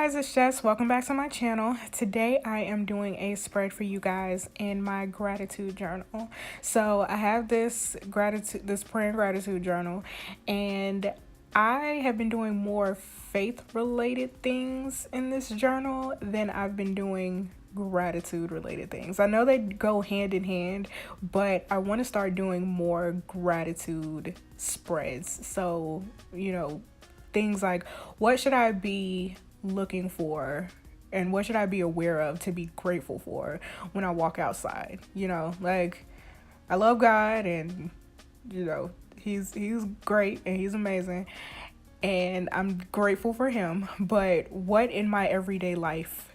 guys, it's Jess. Welcome back to my channel. Today I am doing a spread for you guys in my gratitude journal. So I have this prayer and gratitude journal, and I have been doing more faith related things in this journal than I've been doing gratitude related things. I know they go hand in hand, but I want to start doing more gratitude spreads. So, things like, what should I be looking for and what should I be aware of to be grateful for when I walk outside? Like, I love God, and he's great and he's amazing, and I'm grateful for him. But what in my everyday life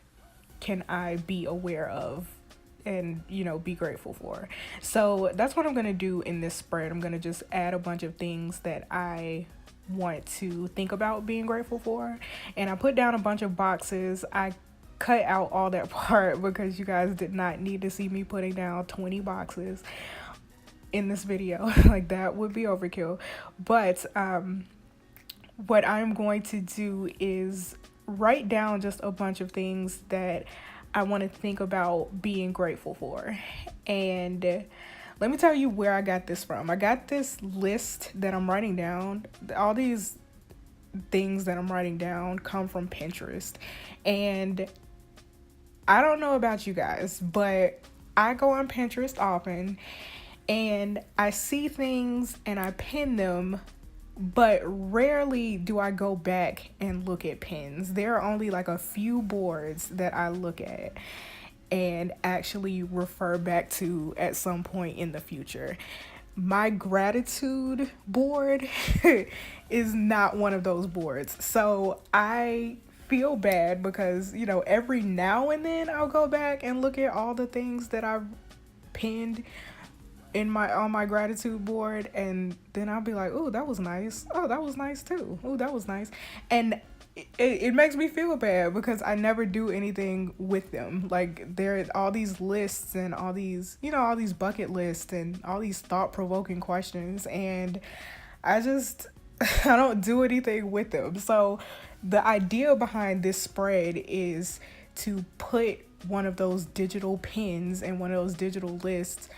can I be aware of and be grateful for? So that's what I'm gonna do in this spread. I'm gonna just add a bunch of things that I want to think about being grateful for, and I put down a bunch of boxes. I cut out all that part because you guys did not need to see me putting down 20 boxes in this video. Like, that would be overkill. But what I'm going to do is write down just a bunch of things that I want to think about being grateful for. And let me tell you where I got this from. I got this list that I'm writing down. All these things that I'm writing down come from Pinterest. And I don't know about you guys, but I go on Pinterest often and I see things and I pin them, but rarely do I go back and look at pins. There are only like a few boards that I look at and actually refer back to at some point in the future. My gratitude board is not one of those boards. So I feel bad because, every now and then I'll go back and look at all the things that I've pinned on my gratitude board, and then I'll be like, oh, that was nice. Oh, that was nice too. Oh, that was nice. And it makes me feel bad because I never do anything with them. Like, there are all these lists and all these, all these bucket lists and all these thought-provoking questions, and I don't do anything with them. So the idea behind this spread is to put one of those digital pins and one of those digital lists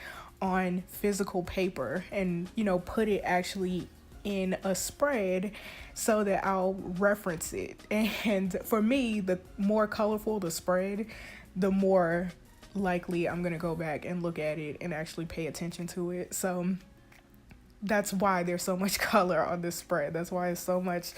on physical paper and, put it actually in a spread so that I'll reference it. And for me, the more colorful the spread, the more likely I'm gonna go back and look at it and actually pay attention to it. So that's why there's so much color on this spread. That's why it's so much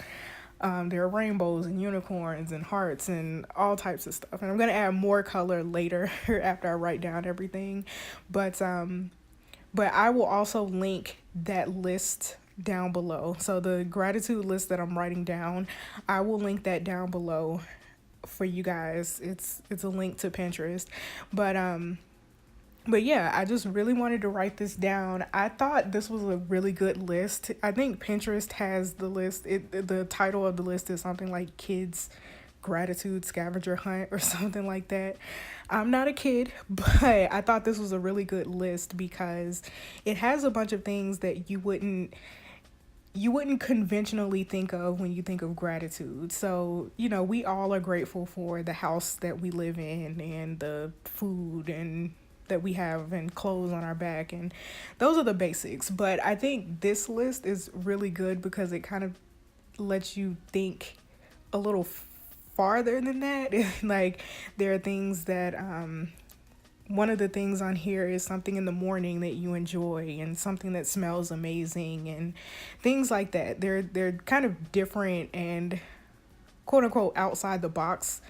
there are rainbows and unicorns and hearts and all types of stuff. And I'm gonna add more color later after I write down everything. But I will also link that list down below. So the gratitude list that I'm writing down, I will link that down below for you guys. It's a link to Pinterest. But yeah, I just really wanted to write this down. I thought this was a really good list. I think Pinterest has the list. The title of the list is something like Kids Gratitude Scavenger Hunt or something like that. I'm not a kid, but I thought this was a really good list because it has a bunch of things that you wouldn't conventionally think of when you think of gratitude. So, we all are grateful for the house that we live in and the food and that we have and clothes on our back, and those are the basics. But I think this list is really good because it kind of lets you think a little farther than that. Like, there are things that one of the things on here is something in the morning that you enjoy and something that smells amazing and things like that. They're kind of different and quote unquote outside the box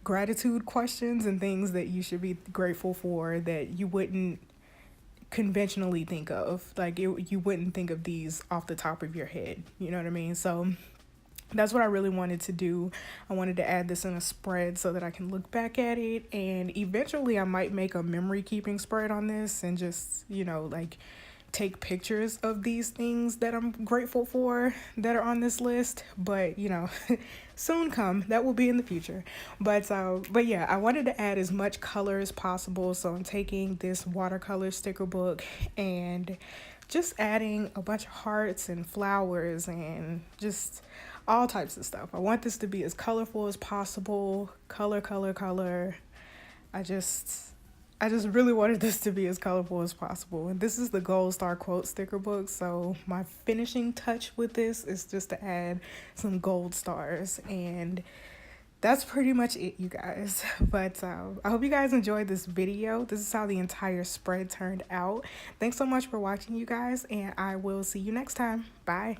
gratitude questions and things that you should be grateful for that you wouldn't conventionally think of. Like, you wouldn't think of these off the top of your head. You know what I mean? So that's what I really wanted to do. I wanted to add this in a spread so that I can look back at it, and eventually I might make a memory keeping spread on this and just, like, take pictures of these things that I'm grateful for that are on this list. But soon come, that will be in the future. But yeah, I wanted to add as much color as possible, so I'm taking this watercolor sticker book and just adding a bunch of hearts and flowers and just all types of stuff. I want this to be as colorful as possible. Color, color, color. I just really wanted this to be as colorful as possible. And this is the Gold Star quote sticker book. So my finishing touch with this is just to add some gold stars. And that's pretty much it, you guys. But I hope you guys enjoyed this video. This is how the entire spread turned out. Thanks so much for watching, you guys. And I will see you next time. Bye.